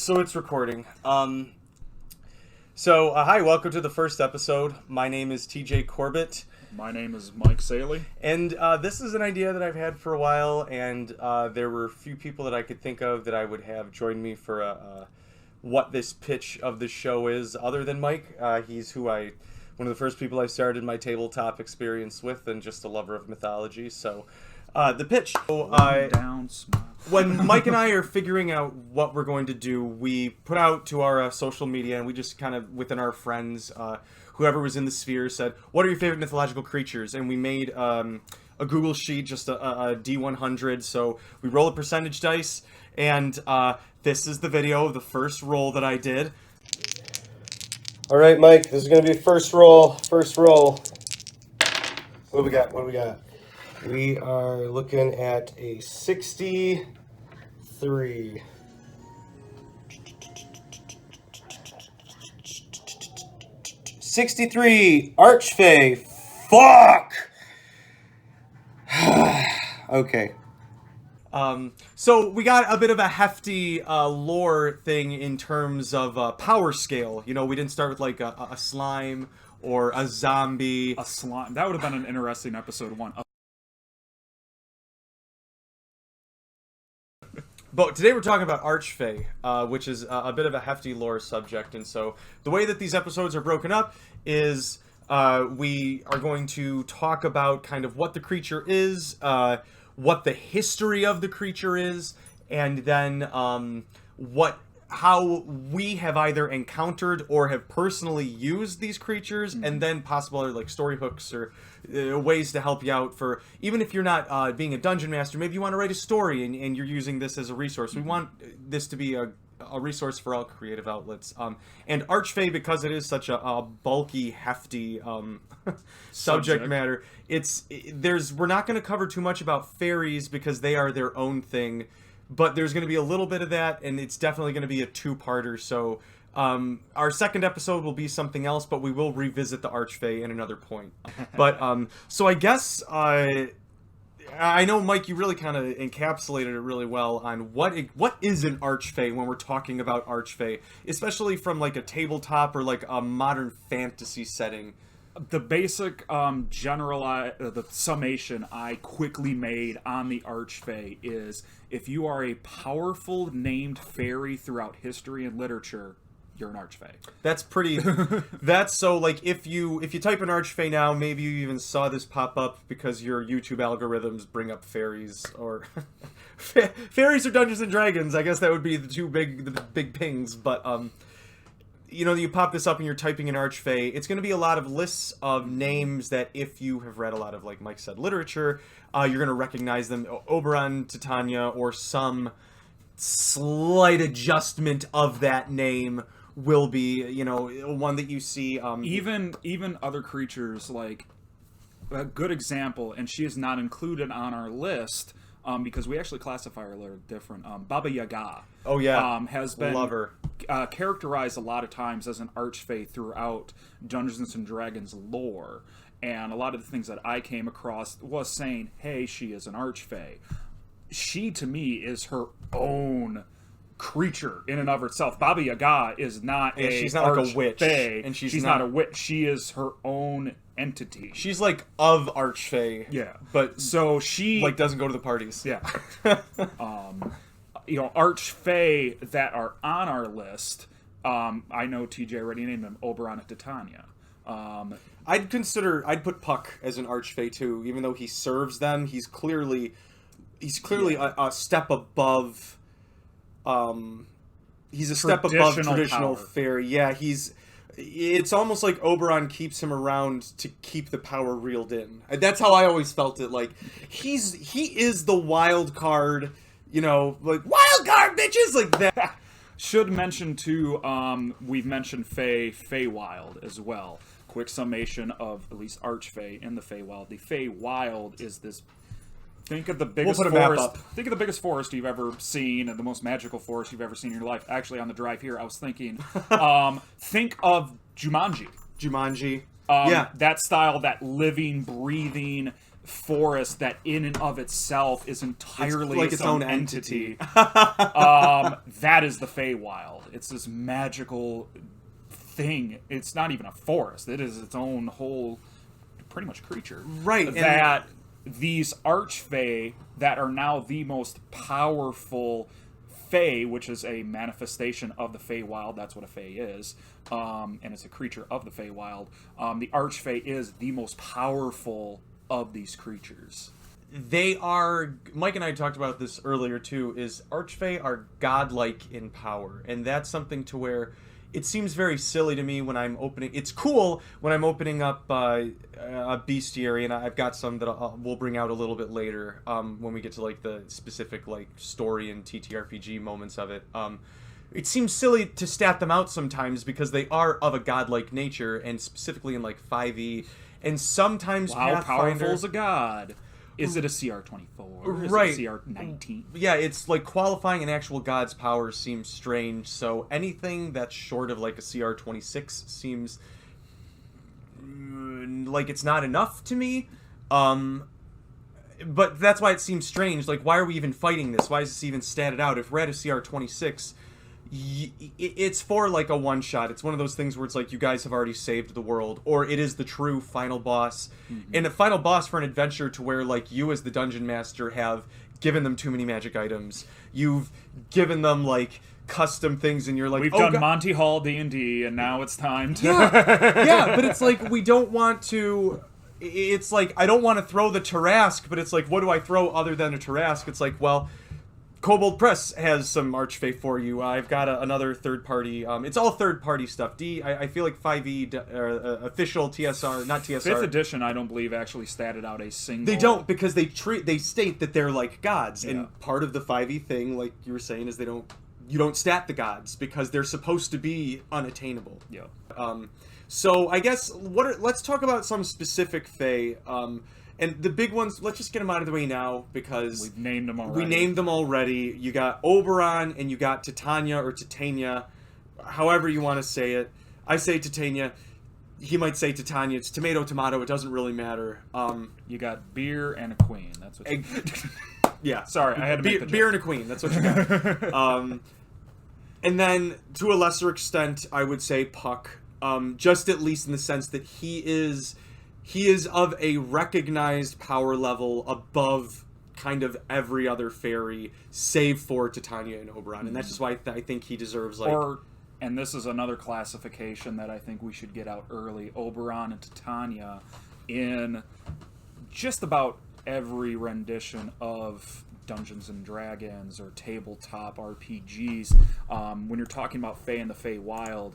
So it's recording. Hi, welcome to the first episode. My name is TJ Corbett. My name is Mike Saley. And this is an idea that I've had for a while, and there were a few people that I could think of that I would have join me for what this pitch of the show is, other than Mike. He's one of the first people I started my tabletop experience with, and just a lover of mythology. So the pitch. When Mike and I are figuring out what we're going to do, we put out to our social media, and we just kind of, within our friends, whoever was in the sphere said, what are your favorite mythological creatures? And we made a Google sheet, just a D100. So we roll a percentage dice, and this is the video of the first roll that I did. All right, Mike, this is going to be first roll. First roll. What do we got? We are looking at a 63. 63, Archfey. Fuck! Okay. So we got a bit of a hefty lore thing in terms of power scale. You know, we didn't start with like a slime or a zombie. A slime. That would have been an interesting episode one. But today we're talking about Archfey, which is a bit of a hefty lore subject. And so the way that these episodes are broken up is we are going to talk about kind of what the creature is, what the history of the creature is, and then how we have either encountered or have personally used these creatures, and then possible other like story hooks or ways to help you out for, even if you're not being a dungeon master, maybe you want to write a story and you're using this as a resource. We want this to be a resource for all creative outlets. And Archfey, because it is such a bulky, hefty subject matter, we're not going to cover too much about fairies because they are their own thing. But there's going to be a little bit of that, and it's definitely going to be a two-parter. So our second episode will be something else, but we will revisit the Archfey in another point. But so I guess I know, Mike, you really kind of encapsulated it really well on what is an Archfey when we're talking about Archfey, especially from like a tabletop or like a modern fantasy setting. The basic the summation I quickly made on the Archfey is, if you are a powerful named fairy throughout history and literature, you're an Archfey. That's pretty. That's so like if you type in Archfey now, maybe you even saw this pop up because your YouTube algorithms bring up fairies or fairies or Dungeons and Dragons. I guess that would be the big pings, but you know, you pop this up and you're typing in Archfey, it's going to be a lot of lists of names that if you have read a lot of, like Mike said, literature, you're going to recognize them. Oberon, Titania, or some slight adjustment of that name will be, you know, one that you see. Even other creatures, like a good example, and she is not included on our list, because we actually classify her a little different. Baba Yaga. Oh yeah, has been love her. Characterized a lot of times as an Archfey throughout Dungeons and Dragons lore, and a lot of the things that I came across was saying, "Hey, she is an Archfey." She, to me, is her own creature in and of herself. Baba Yaga is not she's not like a witch, and she's not a witch. She is her own entity. She's like of Archfey. Yeah. But so she like doesn't go to the parties. Yeah. You know, Archfey that are on our list, I know TJ already named them, Oberon and Titania. I'd put Puck as an Archfey too, even though he serves them. He's clearly a step above. He's a step above traditional fairy. Yeah, it's almost like Oberon keeps him around to keep the power reeled in. That's how I always felt it. Like he is the wild card, you know, like wild card bitches like that. Should mention too, we've mentioned Feywild as well. Quick summation of at least Archfey in the Feywild. The Feywild is this. Think of the biggest forest. Think of the biggest forest you've ever seen, and the most magical forest you've ever seen in your life. Actually, on the drive here, I was thinking, think of Jumanji. Yeah, that style, that living, breathing forest that in and of itself is entirely its own entity. that is the Feywild. It's this magical thing. It's not even a forest. It is its own whole, pretty much creature. Right. That these Archfey that are now the most powerful Fey, which is a manifestation of the Feywild. That's what a Fey is. And it's a creature of the Feywild. The Archfey is the most powerful of these creatures. They are, Mike and I talked about this earlier too, is Archfey are godlike in power. And that's something to where it seems very silly to me when I'm opening, it's cool when I'm opening up a bestiary, and I've got some that we'll bring out a little bit later when we get to like the specific like story and TTRPG moments of it. It seems silly to stat them out sometimes because they are of a godlike nature, and specifically in like 5e, and sometimes How Pathfinder, powerful is a god? Is it a CR24? Is Right. it a CR19? Yeah, it's like qualifying an actual god's power seems strange, so anything that's short of like a CR26 seems like it's not enough to me. But that's why it seems strange. Like, why are we even fighting this? Why is this even statted out? If we're at a CR26, it's for like a one-shot. It's one of those things where it's like, you guys have already saved the world, or it is the true final boss. And a final boss for an adventure to where like you as the dungeon master have given them too many magic items. You've given them like custom things, and you're like, We've oh, done Monty Hall D&D, and now it's time to... yeah, but it's like, we don't want to... It's like, I don't want to throw the Tarrasque, but it's like, what do I throw other than a Tarrasque? It's like, well, Kobold Press has some Archfey for you. I've got another third-party... it's all third-party stuff. I feel like 5e, official TSR, not TSR... 5th edition, I don't believe, actually statted out a single... They don't, because they state that they're like gods, Yeah. and part of the 5e thing, like you were saying, is you don't stat the gods, because they're supposed to be unattainable. Yeah. So I guess let's talk about some specific Fey, and the big ones. Let's just get them out of the way now because We've named them already. we named them already. You got Oberon and you got Titania or Titania, however you want to say it. I say Titania. He might say Titania. It's tomato, tomato. It doesn't really matter. You got beer and a queen. That's what you... Yeah. Sorry, I had to make the joke. Beer and a queen. That's what you got. And then, to a lesser extent, I would say Puck. Just at least in the sense that he is of a recognized power level above kind of every other fairy, save for Titania and Oberon. And that's just why I think he deserves, like... And this is another classification that I think we should get out early. Oberon and Titania in just about every rendition of Dungeons and Dragons or tabletop RPGs. When you're talking about Fey and the Feywild,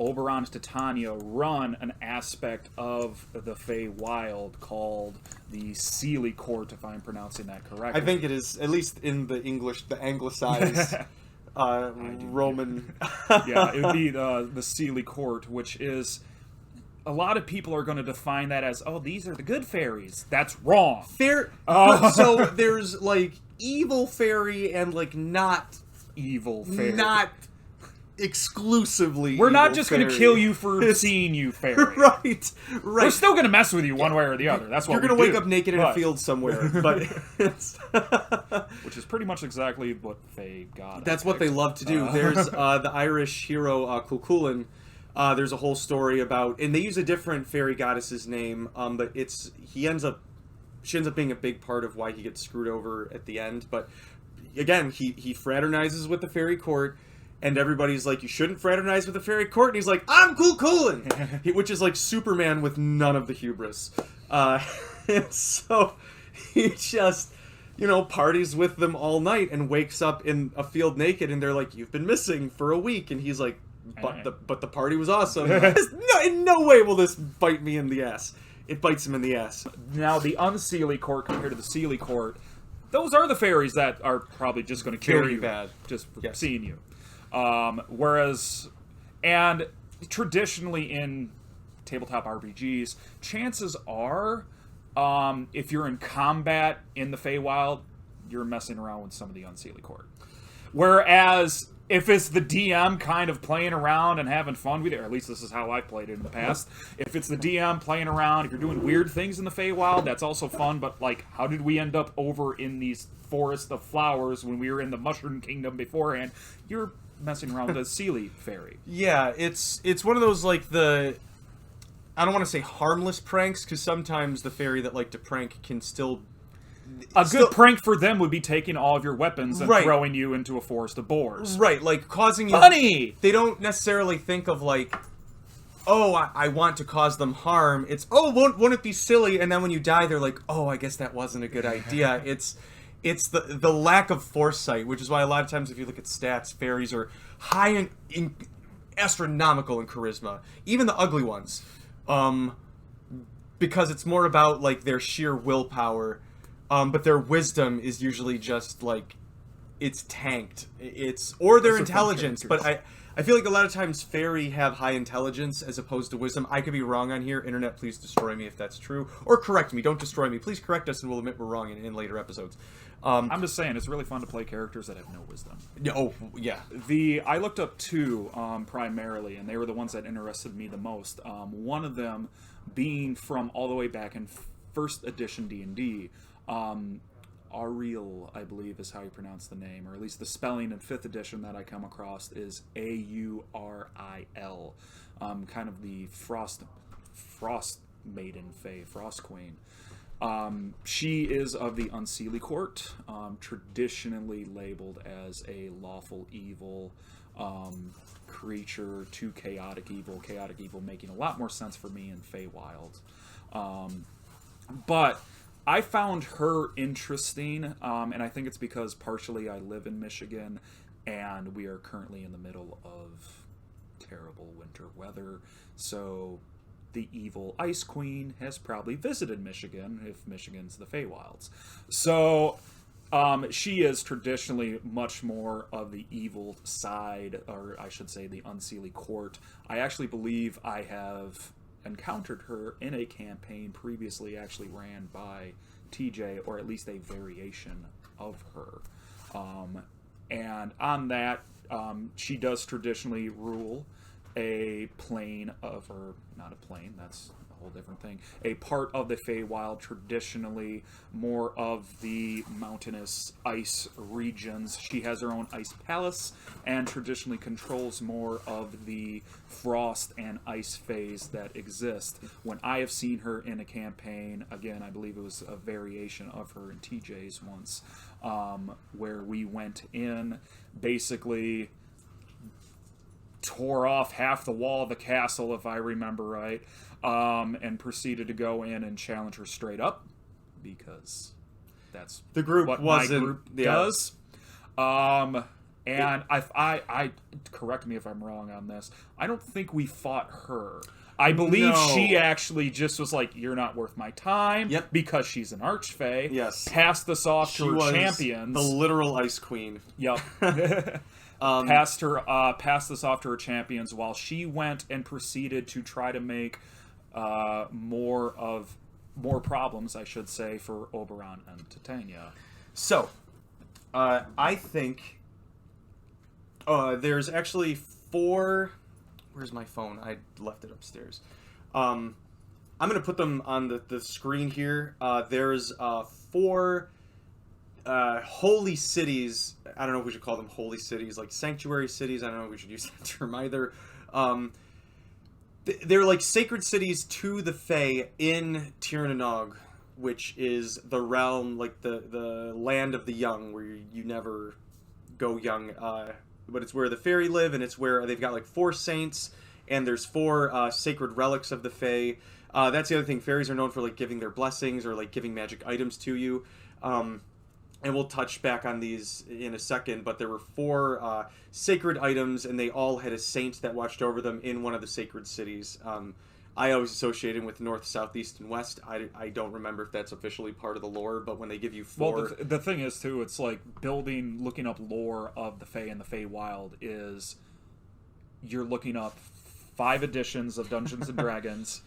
Oberon and Titania run an aspect of the Feywild called the Seelie Court, if I'm pronouncing that correctly. I think it is, at least in the English, the anglicized Roman... Yeah, it would be the Seelie Court, which is... A lot of people are going to define that as, oh, these are the good fairies. That's wrong. So there's, like, evil fairy and, like, not Evil fairy. Not exclusively We're not evil just going to fairy. kill you for seeing you, fairy. Right. We're still going to mess with you one way or the other. That's what You're going to to wake up naked in a field somewhere, but which is pretty much exactly what Fae got. that's what they love to do. There's the Irish hero Cuchulainn. There's a whole story about, and they use a different fairy goddess's name, but she ends up being a big part of why he gets screwed over at the end. But again, he fraternizes with the fairy court. And everybody's like, you shouldn't fraternize with the fairy court. And he's like, I'm Cuchulainn! Which is like Superman with none of the hubris. And so he just, parties with them all night and wakes up in a field naked. And they're like, you've been missing for a week. And he's like, but the party was awesome. In no way will this bite me in the ass. It bites him in the ass. Now, the Unseelie Court compared to the Seelie Court, those are the fairies that are probably just going to kill Very you bad. just for Yes. seeing you. Whereas, and traditionally in tabletop RPGs, chances are, if you're in combat in the Feywild, you're messing around with some of the Unseelie Court. Whereas if it's the DM kind of playing around and having fun with it, or at least this is how I played it in the past. If it's the DM playing around, if you're doing weird things in the Feywild, that's also fun. But like, how did we end up over in these forests of flowers when we were in the Mushroom Kingdom beforehand? You're messing around with a Seelie fairy. Yeah, it's one of those like I don't want to say harmless pranks, because sometimes the fairy that like to prank can still. A good prank for them would be taking all of your weapons and Right. throwing you into a forest of boars. Right, like causing you. Funny! They don't necessarily think of like, oh, I want to cause them harm. It's, oh, won't it be silly? And then when you die, they're like, oh, I guess that wasn't a good idea. It's the lack of foresight, which is why a lot of times if you look at stats, fairies are high in astronomical in charisma, even the ugly ones, because it's more about like their sheer willpower. But their wisdom is usually just like, it's tanked. Or their intelligence. But I feel like a lot of times fairy have high intelligence as opposed to wisdom. I could be wrong on here. Internet, please destroy me if that's true. Or correct me. Don't destroy me. Please correct us and we'll admit we're wrong in later episodes. I'm just saying, it's really fun to play characters that have no wisdom. Oh, yeah. I looked up two primarily, and they were the ones that interested me the most. One of them being from all the way back in first edition D&D. Ariel, I believe, is how you pronounce the name, or at least the spelling in 5th edition that I come across is Auril, kind of the frost maiden fae, frost queen. She is of the Unseelie court, traditionally labeled as a lawful evil creature to chaotic evil making a lot more sense for me in Feywild. But I found her interesting, and I think it's because partially I live in Michigan, and we are currently in the middle of terrible winter weather, so the evil Ice Queen has probably visited Michigan, if Michigan's the Feywilds. So she is traditionally much more of the evil side, or I should say the Unseelie court. I actually believe I have encountered her in a campaign previously actually ran by TJ, or at least a variation of her. And on that, she does traditionally rule a plane of, or not a plane, that's a whole different thing, a part of the Feywild, traditionally more of the mountainous ice regions. She has her own ice palace and traditionally controls more of the frost and ice phase that exist. When I have seen her in a campaign, again, I believe it was a variation of her in TJ's once, where we went in, basically tore off half the wall of the castle, if I remember right, and proceeded to go in and challenge her straight up, because that's The group what wasn't, my group yeah. does. And I correct me if I'm wrong on this, I don't think we fought her. I believe No. she actually just was like, you're not worth my time, Yep. because she's an Archfey. Yes. Passed this off She to her was champions. the literal Ice Queen. Yep. Passed this off to her champions while she went and proceeded to try to make more problems, I should say, for Oberon and Titania. So, I think there's actually 4. Where's my phone? I left it upstairs. I'm going to put them on the screen here. There's 4 holy cities. I don't know if we should call them holy cities, like sanctuary cities. I don't know if we should use that term either. They're like sacred cities to the Fae in Tirnanog, which is the realm, like the land of the young, where you never go young. But it's where the fairy live, and it's where they've got like 4 saints, and there's 4 sacred relics of the Fae. That's the other thing. Fairies are known for like giving their blessings or like giving magic items to you. And we'll touch back on these in a second, but there were 4 sacred items, and they all had a saint that watched over them in one of the sacred cities. I always associate it with north, south, east, and west. I don't remember if that's officially part of the lore, but when they give you 4... Well, the thing is, too, it's like looking up lore of the Fae and the Feywild is you're looking up 5 editions of Dungeons & Dragons,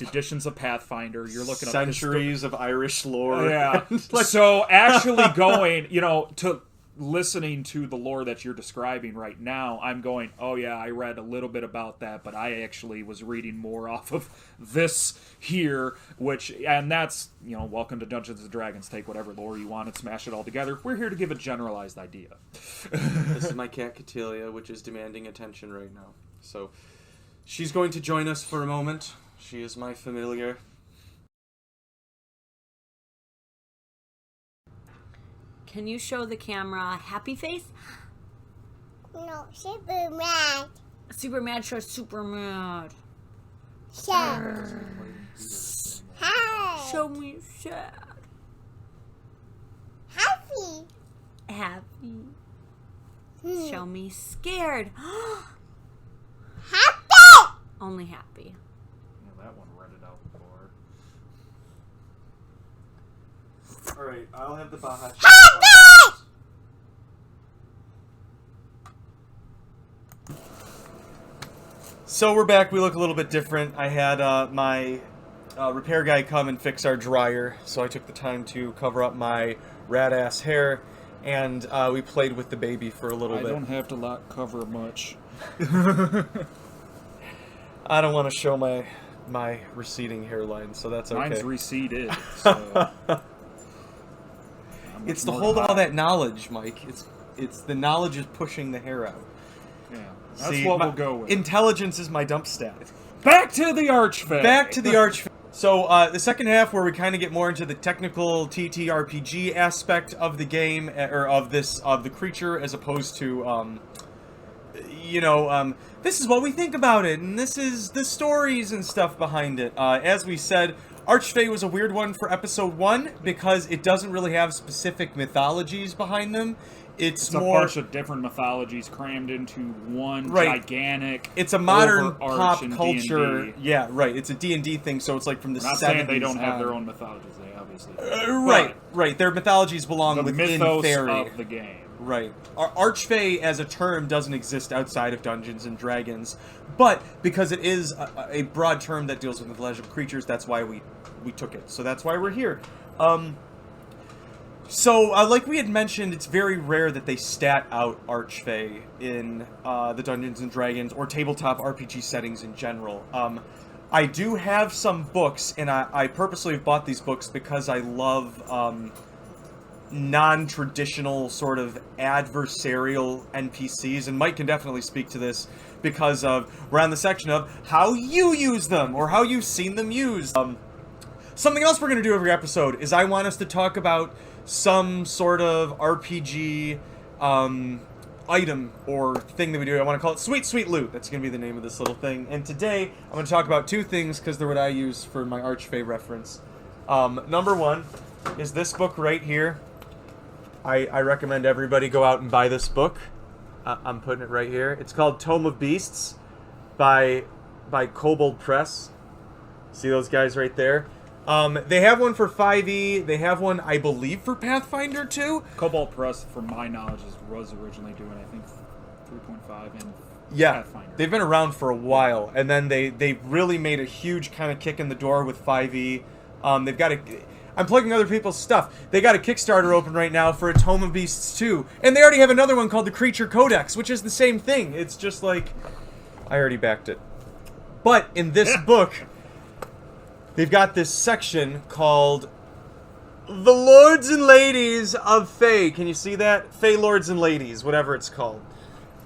editions of Pathfinder, you're looking up centuries of Irish lore. Yeah. So actually going, to listening to the lore that you're describing right now, I'm going, oh yeah, I read a little bit about that, but I actually was reading more off of this here, and that's, welcome to Dungeons & Dragons. Take whatever lore you want and smash it all together. We're here to give a generalized idea. This is my cat, Catilia, which is demanding attention right now. So, she's going to join us for a moment. She is my familiar. Can you show the camera happy face? No, super mad. Super mad, show super mad. Sad. Hi. Show me sad. Happy. Happy. Show me scared. Happy. Only happy. Yeah, that one read it out before. Alright, I'll have the Baja. So we're back. We look a little bit different. I had my repair guy come and fix our dryer, so I took the time to cover up my rat-ass hair, and we played with the baby for a little bit. I don't have to cover much. I don't want to show my receding hairline, so that's okay. Mine's receded, so... It's the hold all that knowledge, Mike. It's the knowledge is pushing the hair out. Yeah, that's what we'll go with. Intelligence is my dump stat. Back to the Archfey! Back to the Archfey. So, the second half, where we kind of get more into the technical TTRPG aspect of the game, or of the creature, as opposed to, this is what we think about it, and this is the stories and stuff behind it. As we said, Archfey was a weird one for episode 1, because it doesn't really have specific mythologies behind them. It's more... a bunch of different mythologies crammed into one gigantic... It's a modern pop overarching culture... D&D. Yeah, right. It's a D&D thing, so it's like from the 70s. Not saying they don't have their own mythologies, they obviously do. Right. Their mythologies belong the within mythos fairy. of the game. Right. Archfey as a term doesn't exist outside of Dungeons & Dragons, but because it is a broad term that deals with mythological creatures, that's why we took it. So that's why we're here. Like we had mentioned, it's very rare that they stat out Archfey in the Dungeons & Dragons or tabletop RPG settings in general. I do have some books, and I purposely have bought these books because I love non-traditional sort of adversarial NPCs, and Mike can definitely speak to this because we're on the section of how you use them, or how you've seen them used. Something else we're going to do every episode is I want us to talk about some sort of RPG item or thing that we do. I want to call it Sweet Sweet Loot. That's going to be the name of this little thing. And today, I'm going to talk about two things because they're what I use for my Archfey reference. Number one is this book right here. I recommend everybody go out and buy this book. I'm putting it right here. It's called Tome of Beasts by Kobold Press. See those guys right there? They have one for 5e. They have one, I believe, for Pathfinder 2. Kobold Press, from my knowledge, was originally doing, I think, 3.5 and Pathfinder. They've been around for a while, and then they really made a huge kind of kick in the door with 5e. They've got I'm plugging other people's stuff. They got a Kickstarter open right now for a Tome of Beasts 2, and they already have another one called the Creature Codex, which is the same thing. It's just like, I already backed it. But in this book, they've got this section called The Lords and Ladies of Fey. Can you see that? Fey Lords and Ladies, whatever it's called.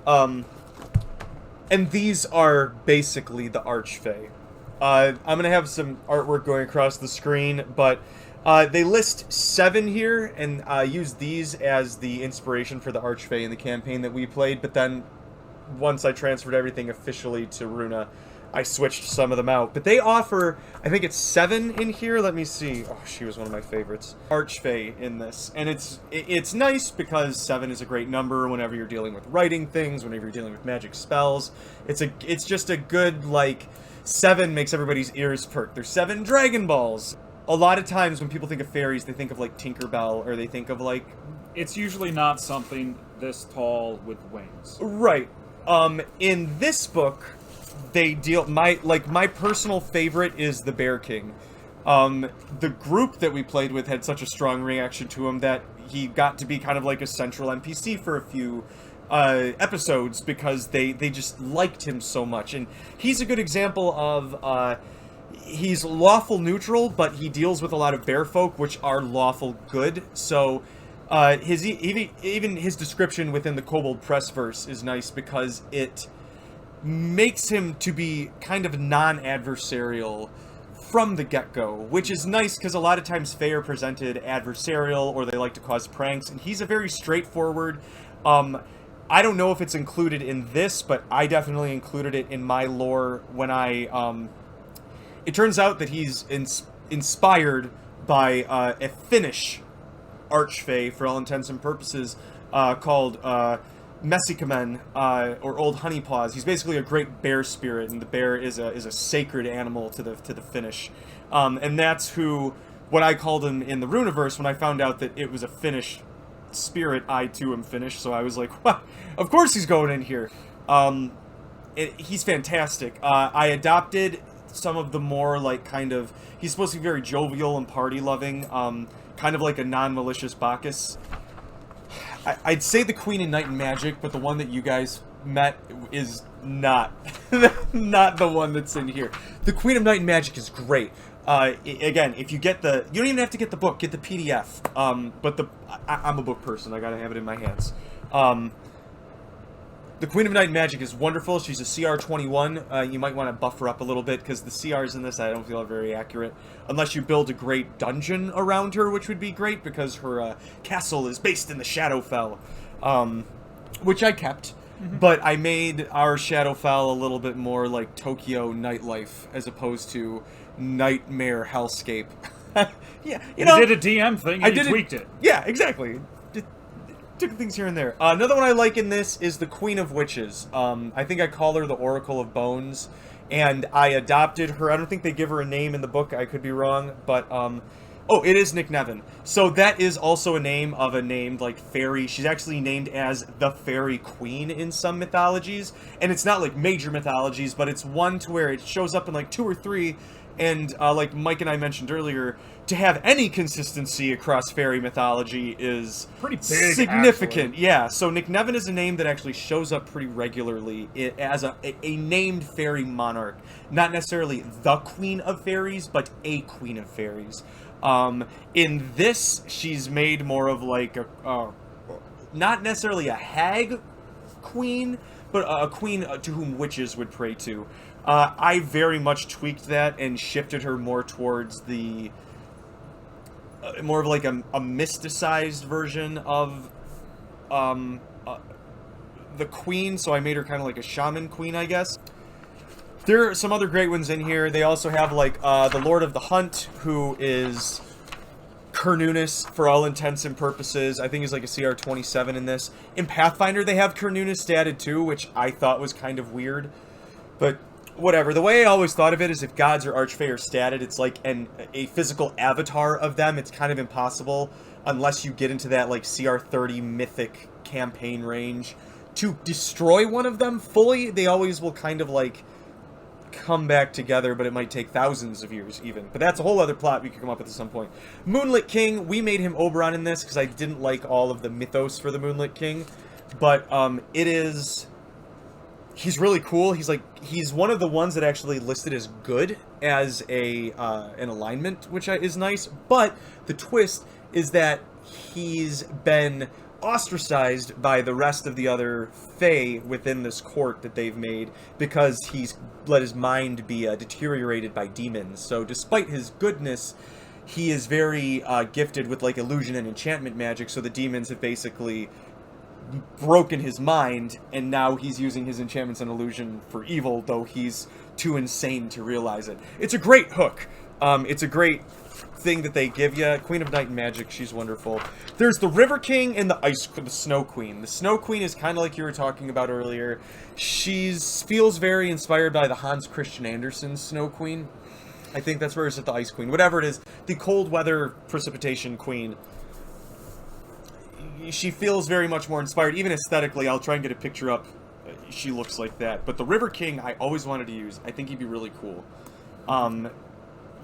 And these are basically the Archfey. I'm going to have some artwork going across the screen, but they list 7 here, and use these as the inspiration for the Archfey in the campaign that we played, but then once I transferred everything officially to Runa, I switched some of them out. But they offer, I think it's 7 in here. Let me see. Oh, she was one of my favorites. Archfey in this. And it's nice because 7 is a great number whenever you're dealing with writing things, whenever you're dealing with magic spells. It's just a good, like, 7 makes everybody's ears perk. There's 7 Dragon Balls. A lot of times when people think of fairies, they think of, like, Tinkerbell, or they think of, like... It's usually not something this tall with wings. Right. In this book, they deal... My personal favorite is the Bear King. The group that we played with had such a strong reaction to him that he got to be kind of like a central NPC for a few episodes because they just liked him so much. And he's a good example of he's lawful neutral, but he deals with a lot of bear folk, which are lawful good. So even his description within the Kobold press verse is nice because it makes him to be kind of non-adversarial from the get-go, which is nice because a lot of times Fae are presented adversarial or they like to cause pranks, and he's a very straightforward. I don't know if it's included in this, but I definitely included it in my lore when I it turns out that he's inspired by a Finnish Archfey, for all intents and purposes, called Messikamen, or Old Honeypaws. He's basically a great bear spirit, and the bear is a sacred animal to the Finnish. And that's who, what I called him in the Runeverse when I found out that it was a Finnish spirit. I too am Finnish, so I was like, well, of course he's going in here. He's fantastic. I adopted some of the more, like, kind of, he's supposed to be very jovial and party-loving, kind of like a non-malicious Bacchus. I'd say the Queen in Night and Magic, but the one that you guys met is not not the one that's in here. The Queen of Night and Magic is great. Again, if you get the, you don't even have to get the book, get the PDF. But I'm a book person, I gotta have it in my hands. The Queen of Night and Magic is wonderful. She's a CR21. You might want to buff her up a little bit, because the CRs in this I don't feel are very accurate. Unless you build a great dungeon around her, which would be great, because her castle is based in the Shadowfell. Which I kept. Mm-hmm. But I made our Shadowfell a little bit more like Tokyo nightlife, as opposed to nightmare hellscape. Yeah, you know, did a DM thing and you tweaked it. Yeah, exactly. Took things here and there. Another one I like in this is the Queen of Witches. I think I call her the Oracle of Bones, and I adopted her. I don't think they give her a name in the book. I could be wrong, but oh, it is Nick Nevin. So that is also a name of a named, like, fairy. She's actually named as the Fairy Queen in some mythologies, and it's not like major mythologies, but it's one to where it shows up in like 2 or 3. And like Mike and I mentioned earlier, to have any consistency across fairy mythology is pretty big, significant. actually. Yeah, so Nick Nevin is a name that actually shows up pretty regularly as a named fairy monarch. Not necessarily the Queen of Fairies, but a Queen of Fairies. In this, she's made more of like a not necessarily a hag queen, but a queen to whom witches would pray to. I very much tweaked that and shifted her more towards the more of like a mysticized version of the queen, so I made her kind of like a shaman queen, I guess. There are some other great ones in here. They also have like the Lord of the Hunt, who is Cernunnos for all intents and purposes. I think he's like a CR27 in this. In Pathfinder, they have Cernunnos statted too, which I thought was kind of weird, but whatever. The way I always thought of it is if gods or archfey are statted, it's like a physical avatar of them. It's kind of impossible, unless you get into that like CR30 mythic campaign range, to destroy one of them fully. They always will kind of like come back together, but it might take thousands of years even. But that's a whole other plot we could come up with at some point. Moonlit King, we made him Oberon in this because I didn't like all of the mythos for the Moonlit King. But it is... he's really cool. He's one of the ones that actually listed as good as an alignment, which is nice. But the twist is that he's been ostracized by the rest of the other Fae within this court that they've made because he's let his mind be deteriorated by demons. So despite his goodness, he is very gifted with like illusion and enchantment magic. So the demons have basically broken his mind, and now he's using his enchantments and illusion for evil, though he's too insane to realize it. It's a great hook. It's a great thing that they give you. Queen of Night and Magic, she's wonderful. There's the River King and the Snow Queen. The Snow Queen is kind of like you were talking about earlier. Feels very inspired by the Hans Christian Andersen Snow Queen. I think that's where it's at the Ice Queen. Whatever it is, the cold weather precipitation queen. She feels very much more inspired, even aesthetically. I'll try and get a picture up. She looks like that. But the River King, I always wanted to use. I think he'd be really cool.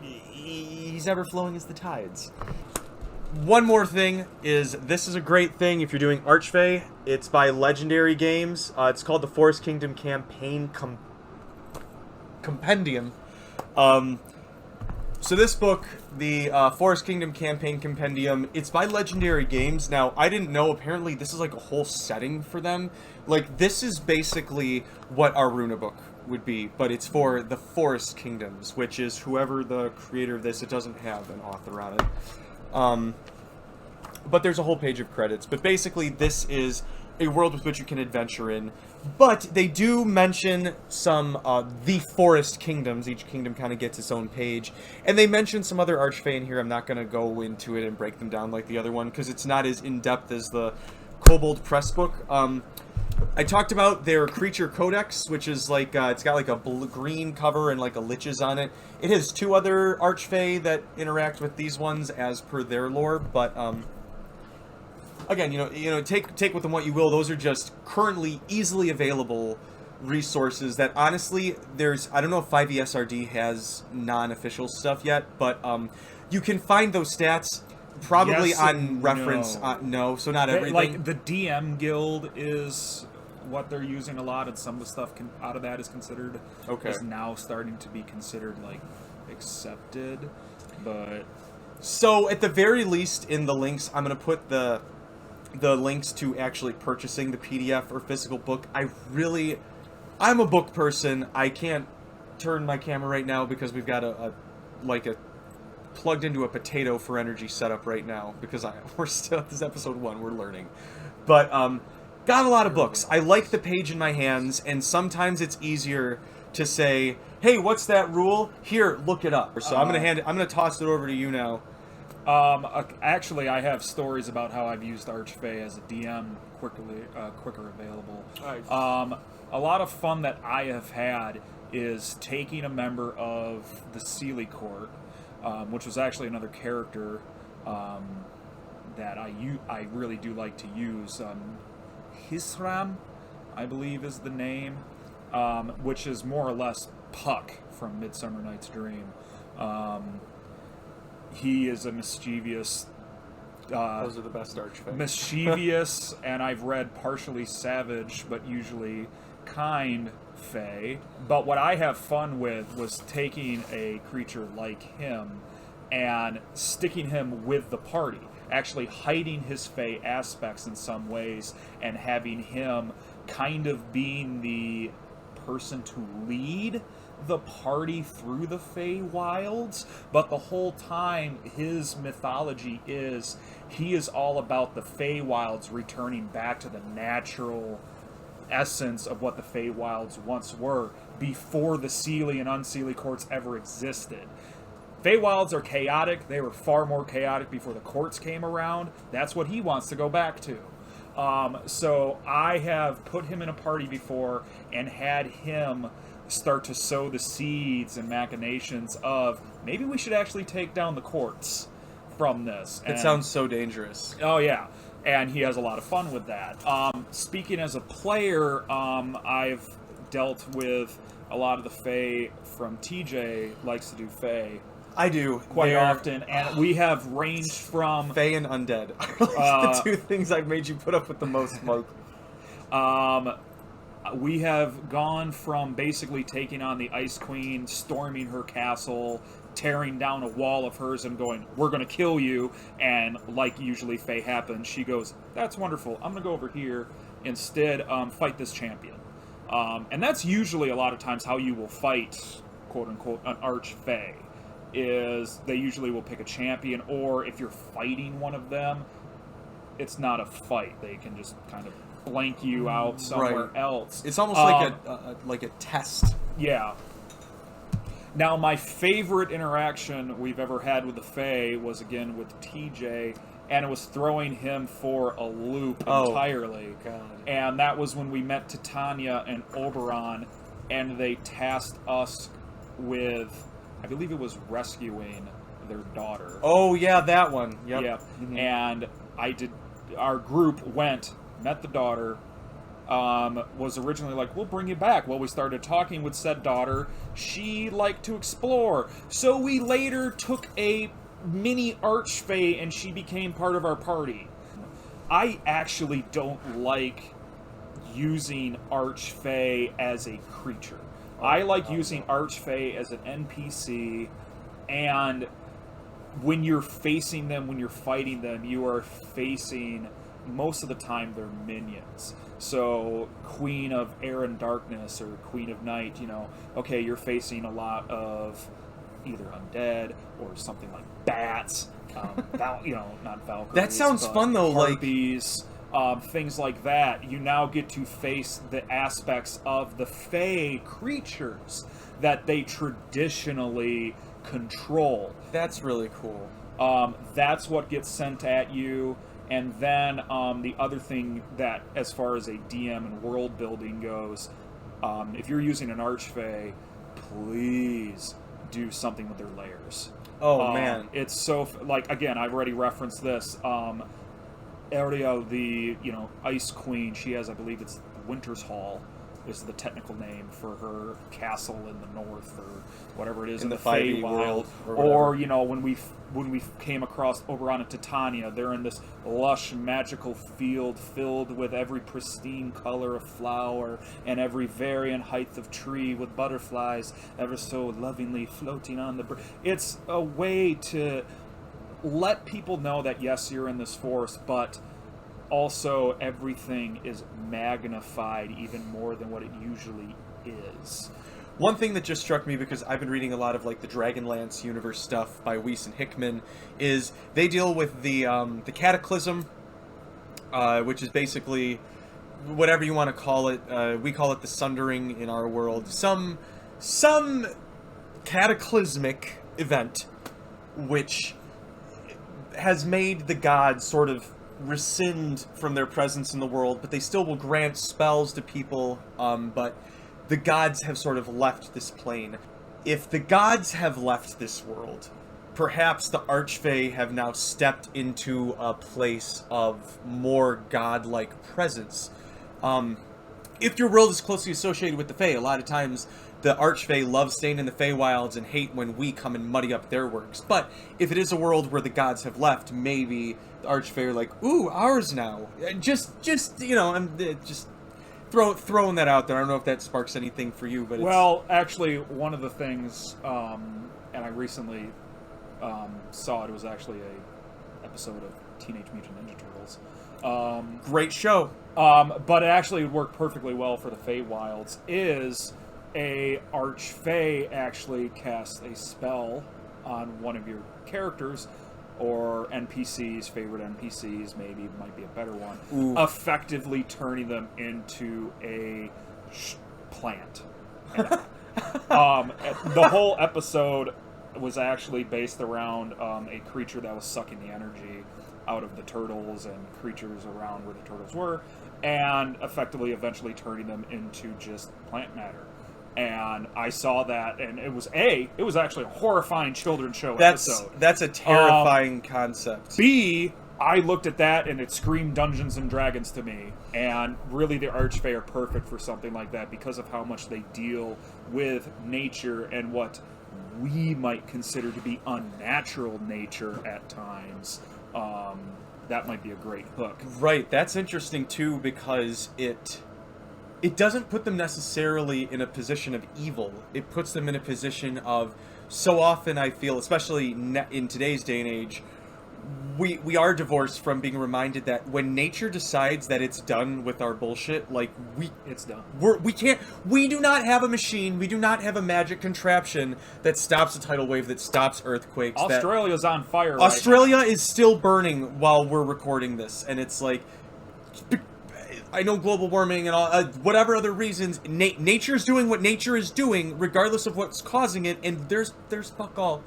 He's ever flowing as the tides. one more thing is this is a great thing if you're doing Archfey. It's by Legendary Games. It's called the Forest Kingdom Campaign Compendium. So this book, the Forest Kingdom Campaign Compendium, it's by Legendary Games. Now, I didn't know, apparently this is like a whole setting for them. Like, this is basically what our Runa book would be, but it's for the Forest Kingdoms, which is whoever the creator of this, it doesn't have an author on it. But there's a whole page of credits. But basically, this is a world with which you can adventure in. But they do mention some, the Forest Kingdoms. Each kingdom kind of gets its own page. And they mention some other Archfey in here. I'm not going to go into it and break them down like the other one, because it's not as in-depth as the Kobold press book. I talked about their creature codex, which is like, it's got like a green cover and like a liches on it. It has 2 other Archfey that interact with these ones as per their lore, but, again, you know, take with them what you will. Those are just currently easily available resources that, honestly, I don't know if 5ESRD has non-official stuff yet, but you can find those stats probably Yes on and reference. no. No, so not everything. Like, the DM Guild is what they're using a lot, and some of the stuff out of that is considered, is now starting to be considered, like, accepted, but... So, at the very least, in the links, I'm going to put the links to actually purchasing the PDF or physical book. I'm a book person. I can't turn my camera right now because we've got a plugged into a potato for energy setup right now, because we're still, this is episode 1, we're learning. But, got a lot of books. I like the page in my hands, and sometimes it's easier to say, hey, what's that rule? Here, look it up. So I'm gonna toss it over to you now. Actually, I have stories about how I've used Archfey as a DM quicker available. Nice. A lot of fun that I have had is taking a member of the Sealy Court, which was actually another character that I really do like to use. Hisram, I believe is the name, which is more or less Puck from Midsummer Night's Dream. He is a mischievous... Those are the best Archfey. Mischievous, and I've read partially savage, but usually kind Fey. But what I have fun with was taking a creature like him and sticking him with the party. Actually hiding his Fey aspects in some ways and having him kind of being the person to lead the party through the Fey Wilds, but the whole time his mythology is he is all about the Fey Wilds returning back to the natural essence of what the Fey Wilds once were before the Sealy and Unsealy courts ever existed. Feywilds are chaotic. They were far more chaotic before the courts came around. That's what he wants to go back to. So I have put him in a party before and had him start to sow the seeds and machinations of maybe we should actually take down the courts from this. It sounds so dangerous. Oh, yeah. And he has a lot of fun with that. Speaking as a player, I've dealt with a lot of the Fae from TJ likes to do Fae. I do. Quite often, and we have ranged from... Fae and Undead are the 2 things I've made you put up with the most, Mark. We have gone from basically taking on the Ice Queen, storming her castle, tearing down a wall of hers and going, we're going to kill you, and like usually Fae happens, she goes, that's wonderful, I'm going to go over here, instead fight this champion. And that's usually a lot of times how you will fight, quote-unquote, an Archfey. Is they usually will pick a champion, or if you're fighting one of them, it's not a fight. They can just kind of blank you out somewhere else. It's almost like a test. Yeah. Now, my favorite interaction we've ever had with the Fae was, again, with TJ, and it was throwing him for a loop entirely. God. And that was when we met Titania and Oberon, and they tasked us with... I believe it was rescuing their daughter. Oh, yeah, that one. Yep. Yeah. Mm-hmm. And our group went, met the daughter, was originally like, we'll bring you back. Well, we started talking with said daughter. She liked to explore. So we later took a mini Archfey and she became part of our party. I actually don't like using Archfey as a creature. I like using Archfey as an NPC, and when you're facing them, when you're fighting them, you are facing, most of the time, their minions. So, Queen of Air and Darkness or Queen of Night, okay, you're facing a lot of either undead or something like bats, not Valkyries. That sounds fun, though, harpies, things like that. You now get to face the aspects of the Fey creatures that they traditionally control. That's really cool. That's what gets sent at you. And then the other thing that, as far as a DM and world building goes, if you're using an Archfey, please do something with their layers. Oh, man. It's so, again, I've already referenced this. Ariel, the, Ice Queen, she has, I believe it's Winter's Hall, is the technical name for her castle in the north, or whatever it is in the Feywild. Or when we came across Oberon and Titania, they're in this lush magical field filled with every pristine color of flower and every varying height of tree with butterflies ever so lovingly floating on the It's a way to let people know that yes, you're in this forest, but also everything is magnified even more than what it usually is. One thing that just struck me, because I've been reading a lot of the Dragonlance universe stuff by Weiss and Hickman, is they deal with the Cataclysm, which is basically whatever you want to call it. We call it the Sundering in our world. Some cataclysmic event which has made the gods sort of rescind from their presence in the world, but they still will grant spells to people, but the gods have sort of left this plane. If the gods have left this world, perhaps the Archfey have now stepped into a place of more godlike presence. If your world is closely associated with the Fey, a lot of times the Archfey love staying in the Feywilds and hate when we come and muddy up their works. But if it is a world where the gods have left, maybe the Archfey are like, ooh, ours now. I'm just throwing that out there. I don't know if that sparks anything for you, but well, actually, one of the things, and I recently saw it was actually a episode of Teenage Mutant Ninja Turtles. Great show. But it actually would work perfectly well for the Feywilds. Is a Archfey actually casts a spell on one of your characters or NPCs, favorite NPCs, maybe might be a better one, effectively turning them into a plant. The whole episode was actually based around a creature that was sucking the energy out of the turtles and creatures around where the turtles were, and effectively eventually turning them into just plant matter. And I saw that, and it was actually a horrifying children's show episode. That's a terrifying concept. B, I looked at that, and it screamed Dungeons and Dragons to me. And really, the Archfey are perfect for something like that because of how much they deal with nature and what we might consider to be unnatural nature at times. That might be a great hook. Right, that's interesting too, because it doesn't put them necessarily in a position of evil. It puts them in a position of, so often I feel, especially in today's day and age, we are divorced from being reminded that when nature decides that it's done with our bullshit, it's done. We do not have a machine, we do not have a magic contraption that stops a tidal wave, that stops earthquakes. Australia's on fire Australia right now. is still burning while we're recording this, and it's like, I know global warming and all, whatever other reasons, nature's doing what nature is doing, regardless of what's causing it, and there's fuck all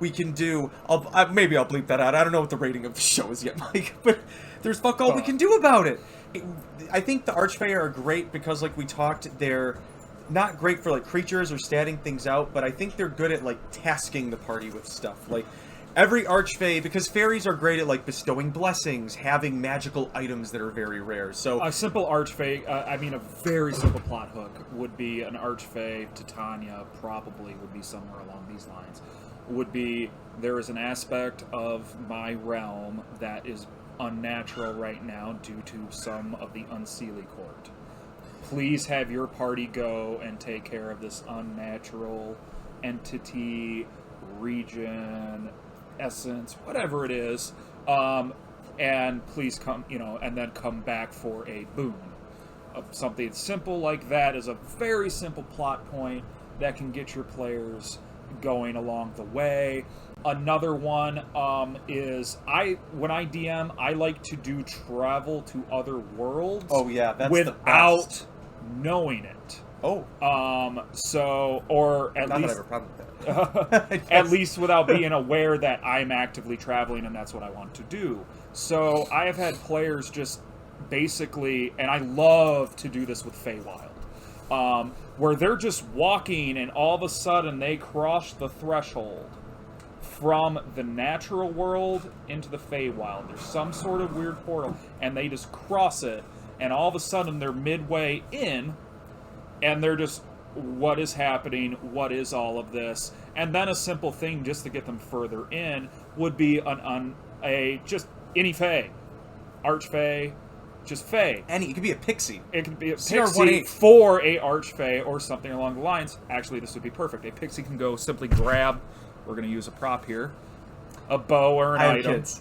we can do. Maybe I'll bleep that out. I don't know what the rating of the show is yet, Mike, but there's fuck all we can do about it. I think the Archfey are great because, like we talked, they're not great for creatures or statting things out, but I think they're good at tasking the party with stuff. Every Archfey, because fairies are great at like bestowing blessings, having magical items that are very rare. So A simple Archfey, a very simple plot hook would be an Archfey Titania, probably would be somewhere along these lines. Would be, there is an aspect of my realm that is unnatural right now due to some of the Unseelie Court. Please have your party go and take care of this unnatural entity, region, essence, whatever it is, and please come, and then come back for a boon. Something simple like that is a very simple plot point that can get your players going along the way. Another one is when I DM, I like to do travel to other worlds. oh yeah, that's the without best. knowing it. Oh, Or at not that I least have a problem with that. at least without being aware that I'm actively traveling and that's what I want to do. So I have had players just basically, and I love to do this with Feywild, where they're just walking and all of a sudden they cross the threshold from the natural world into the Feywild. There's some sort of weird portal, and they just cross it, and all of a sudden they're midway in, and they're just, what is happening? What is all of this? And then a simple thing just to get them further in would be just any Fey. Archfey, just Fey. It could be a pixie. It could be a CR18. pixie for a Archfey or something along the lines. Actually, this would be perfect. A pixie can go simply grab, we're going to use a prop here, a bow or an I have item kids.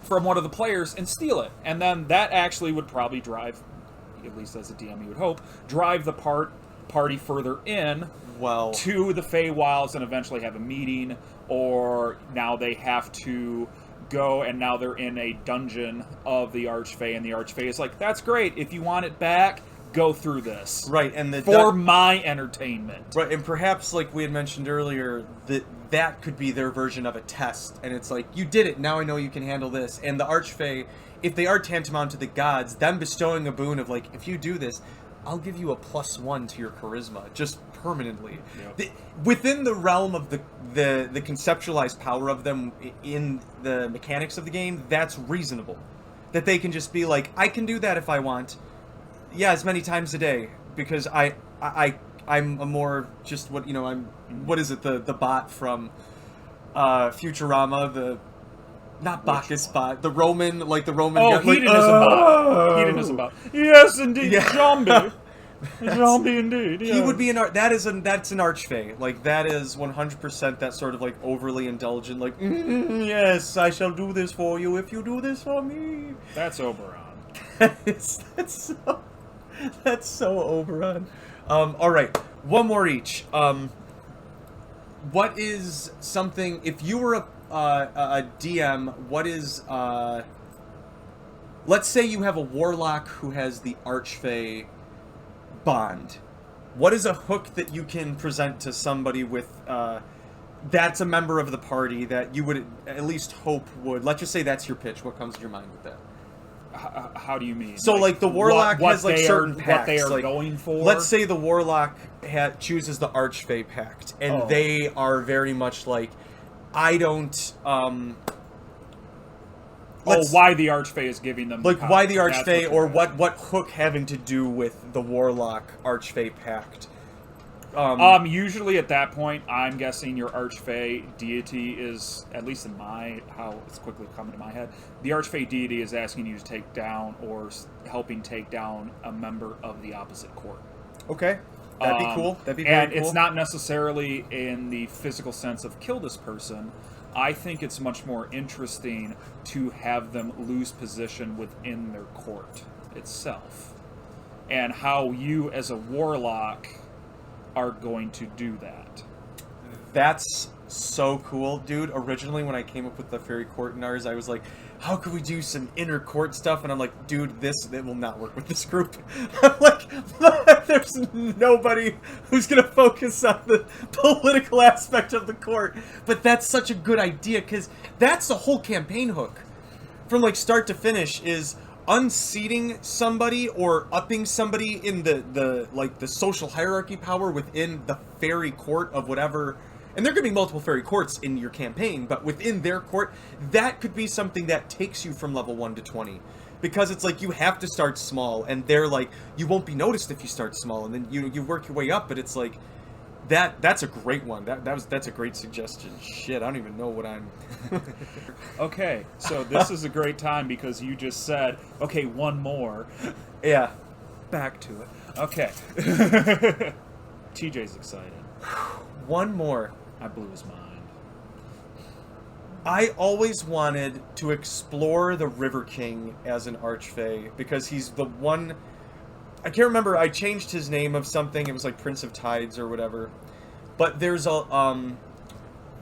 from one of the players and steal it. And then that actually would probably drive, at least as a DM you would hope, drive the party further in Well, to the Feywilds and eventually have a meeting, or now they have to go and now they're in a dungeon of the Archfey, and the Archfey is like, that's great, if you want it back, go through this. right, and For my entertainment. right, and perhaps like we had mentioned earlier, that could be their version of a test, and it's like, you did it, now I know you can handle this. And the Archfey, if they are tantamount to the gods, them bestowing a boon of like, if you do this, I'll give you a +1 to your charisma, just permanently. Yep. Within the realm of the conceptualized power of them in the mechanics of the game, that's reasonable. That they can just be like, I can do that if I want. Yeah, as many times a day, because I'm a more just what is it, the bot from Futurama, not Bacchus bot, the Roman guy, Hedonism bot. Yes, indeed, Yeah. zombie. Zombie indeed. Yeah. He would be that's an Archfey. Like, that is 100% that sort of like overly indulgent, like, yes, I shall do this for you if you do this for me. That's Oberon. That's so Oberon. All right, one more each. What is something, if you were a DM, what is let's say you have a warlock who has the Archfey bond. What is a hook that you can present to somebody with that's a member of the party that you would at least hope would, let's just say that's your pitch, what comes to your mind with that? How do you mean? So, like the warlock what has like they certain are, pacts. what they are like, going for. let's say the warlock chooses the Archfey pact, and Oh. they are very much like, I don't. Why the Archfey is giving them Like, the why the power. That's Archfey, you're or what hook having to do with the warlock Archfey pact? Usually at that point, I'm guessing your Archfey deity is, at least in how it's quickly coming to my head, the Archfey deity is asking you to take down or helping take down a member of the opposite court. Okay, that'd be cool. That'd be very And cool. it's not necessarily in the physical sense of kill this person. I think it's much more interesting to have them lose position within their court itself. And how you, as a warlock, are going to do that. That's so cool, dude. Originally, when I came up with the Fairy Court in ours, I was like, how could we do some inner court stuff? And I'm like, dude, it will not work with this group. I'm like, there's nobody who's going to focus on the political aspect of the court. But that's such a good idea, because that's the whole campaign hook. From, like, start to finish is unseating somebody or upping somebody in the social hierarchy power within the fairy court of whatever And there could be multiple fairy courts in your campaign, but within their court, that could be something that takes you from level 1 to 20. Because it's like you have to start small, and they're like, you won't be noticed if you start small, and then you work your way up, but it's like, that's a great one. That's a great suggestion. Shit, I don't even know what I'm... Okay, so this is a great time because you just said, okay, one more. Yeah. Back to it. Okay. TJ's excited. One more. I blew his mind. I always wanted to explore the River King as an Archfey, because he's the one... I can't remember, I changed his name of something, it was like Prince of Tides or whatever. But there's a,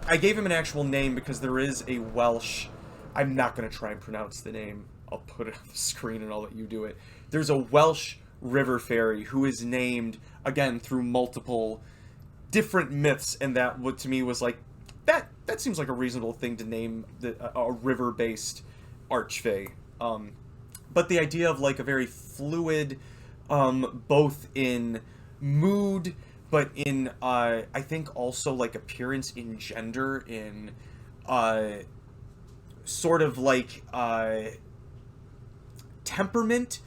I gave him an actual name because there is a Welsh... I'm not going to try and pronounce the name. I'll put it on the screen and I'll let you do it. There's a Welsh river fairy who is named, again, through multiple different myths, and that, what to me was like, that seems like a reasonable thing to name a river-based Archfey. But the idea of like a very fluid, both in mood, but in I think also like appearance, in gender, in sort of like temperament.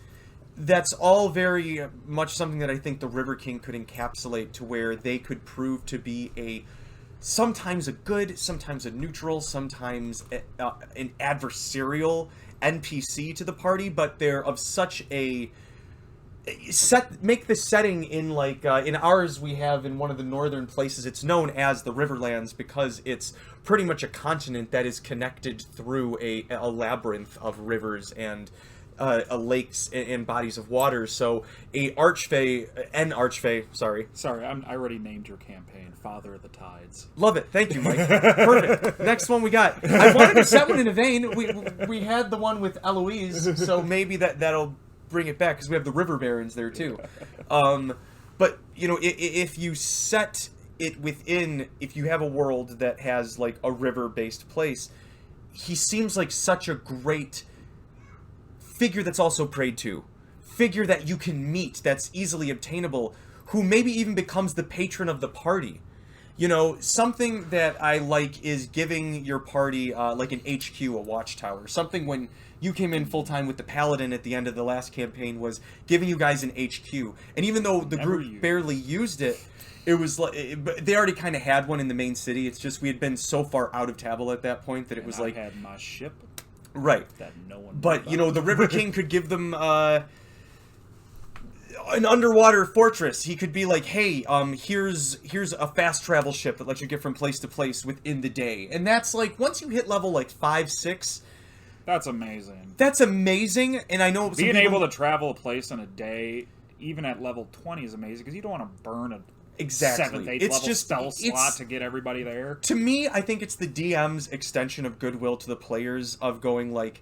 That's all very much something that I think the River King could encapsulate, to where they could prove to be sometimes a good, sometimes a neutral, sometimes an adversarial NPC to the party, but they're of such a make the setting in like in ours, we have in one of the northern places, it's known as the Riverlands because it's pretty much a continent that is connected through a labyrinth of rivers and lakes and bodies of water. So an Archfey, sorry, I already named your campaign Father of the Tides. Love it. Thank you, Mike. Perfect. Next one we got. I wanted to set one in a vein. We had the one with Eloise, so maybe that'll bring it back, because we have the River Barons there too. But you know, if you set it within, if you have a world that has like a river-based place, he seems like such a great figure that's also prayed to, figure that you can meet, that's easily obtainable, who maybe even becomes the patron of the party. You know, something that I like is giving your party like an HQ, a watchtower. Something when you came in full-time with the Paladin at the end of the last campaign was giving you guys an HQ. And even though the group barely used it, it was like they already kind of had one in the main city. It's just we had been so far out of Tabble at that point that it was like... I had my ship. Right. That no one. But, you know, the River King could give them an underwater fortress. He could be like, hey, here's a fast travel ship that lets you get from place to place within the day. And that's like, once you hit level like 5, 6... That's amazing. That's amazing, and I know... Being able to travel a place in a day, even at level 20, is amazing, because you don't want to burn a... Exactly. 7th, 8th It's level just spell slot to get everybody there. To me, I think it's the DM's extension of goodwill to the players, of going like,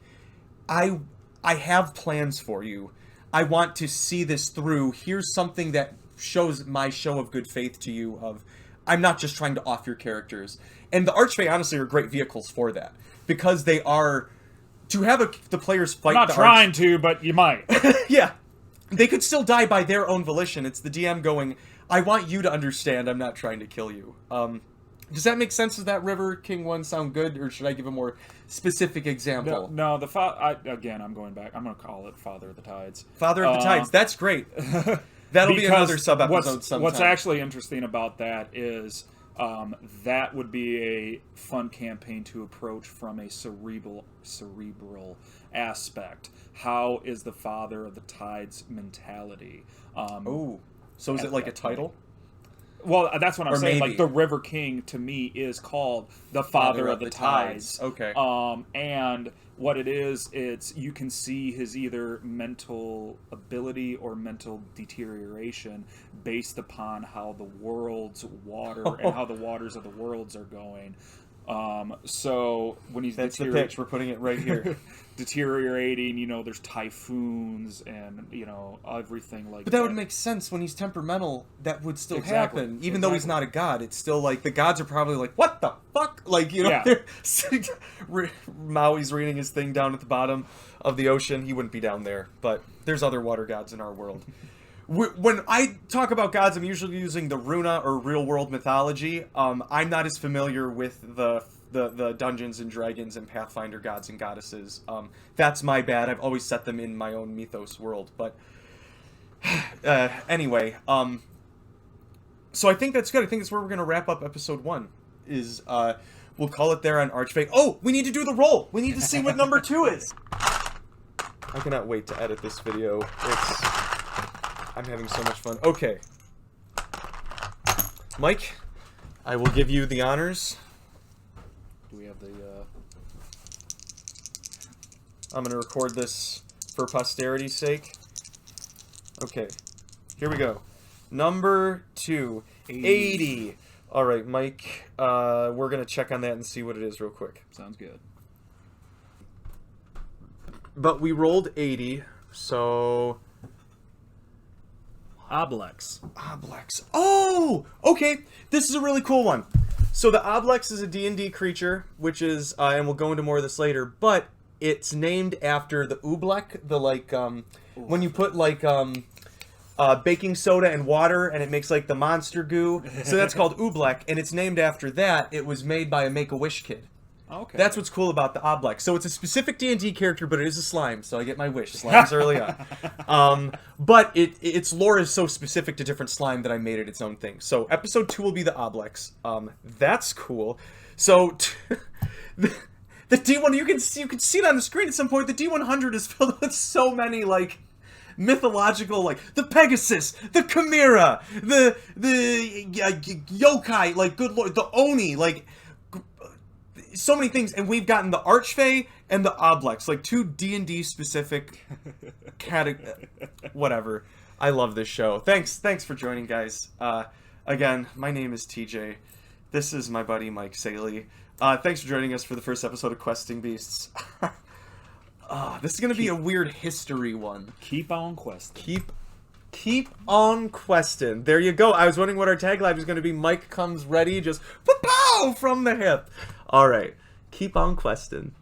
I have plans for you. I want to see this through. Here's something that shows my show of good faith to you of, I'm not just trying to off your characters. And the Archfey, honestly, are great vehicles for that. Because they are... To have the players fight I'm not trying to, but you might. Yeah. They could still die by their own volition. It's the DM going, I want you to understand I'm not trying to kill you. Does that make sense? Does that River King one sound good? Or should I give a more specific example? No, again, I'm going back. I'm going to call it Father of the Tides. Father of the Tides. That's great. That'll be another sub-episode sometime. What's actually interesting about that is... that would be a fun campaign to approach from a cerebral aspect. How is the Father of the Tides mentality? So is it like a title? Well, that's what I'm saying. Maybe. Like, the River King, to me, is called the Father of the Tides. Okay. And what it is, it's you can see his either mental ability or mental deterioration based upon how the world's water and how the waters of the worlds are going. So when he's that's the pitch. We're putting it right here. Deteriorating, you know, there's typhoons and, you know, everything like that. But that would make sense. When he's temperamental, that would still happen. Even though he's not a god, it's still like, the gods are probably like, what the fuck? Like, you know, Maui's reading his thing down at the bottom of the ocean. He wouldn't be down there. But there's other water gods in our world. when I talk about gods, I'm usually using the Runa or real world mythology. I'm not as familiar with the Dungeons and Dragons and Pathfinder gods and goddesses. That's my bad. I've always set them in my own mythos world. But anyway, so I think that's good. I think that's where we're going to wrap up episode 1. Is we'll call it there on Archfey. Oh, we need to do the roll. We need to see what number 2 is. I cannot wait to edit this video. I'm having so much fun. Okay. Mike, I will give you the honors. Do we have the... I'm going to record this for posterity's sake. Okay. Here we go. Number 2. 80. All right, Mike. We're going to check on that and see what it is real quick. Sounds good. But we rolled 80, so... Oblex. Oblex. Oh! Okay, this is a really cool one. So the Oblex is a D&D creature, which is, and we'll go into more of this later, but it's named after the oobleck, the, like, when you put, like, baking soda and water, and it makes, like, the monster goo. So that's called oobleck, and it's named after that. It was made by a Make-A-Wish kid. Okay. That's what's cool about the Oblex. So it's a specific D&D character, but it is a slime, so I get my wish. Slimes early on. But its lore is so specific to different slime that I made it its own thing. So episode 2 will be the Oblex. That's cool. So the D1, you can see it on the screen at some point. The D100 is filled with so many, like, mythological, like the Pegasus, the Chimera, the yokai, like, good lord, the Oni, like, so many things, and we've gotten the Archfey and the Oblex, like 2 D&D specific whatever. I love this show. Thanks for joining, guys. Again, my name is TJ. This is my buddy Mike Saley. Thanks for joining us for the first episode of Questing Beasts. This is gonna be a weird history one. Keep on questing. Keep on questing. There you go. I was wondering what our tagline was going to be. Mike comes ready, just pow from the hip. All right. Keep on questing.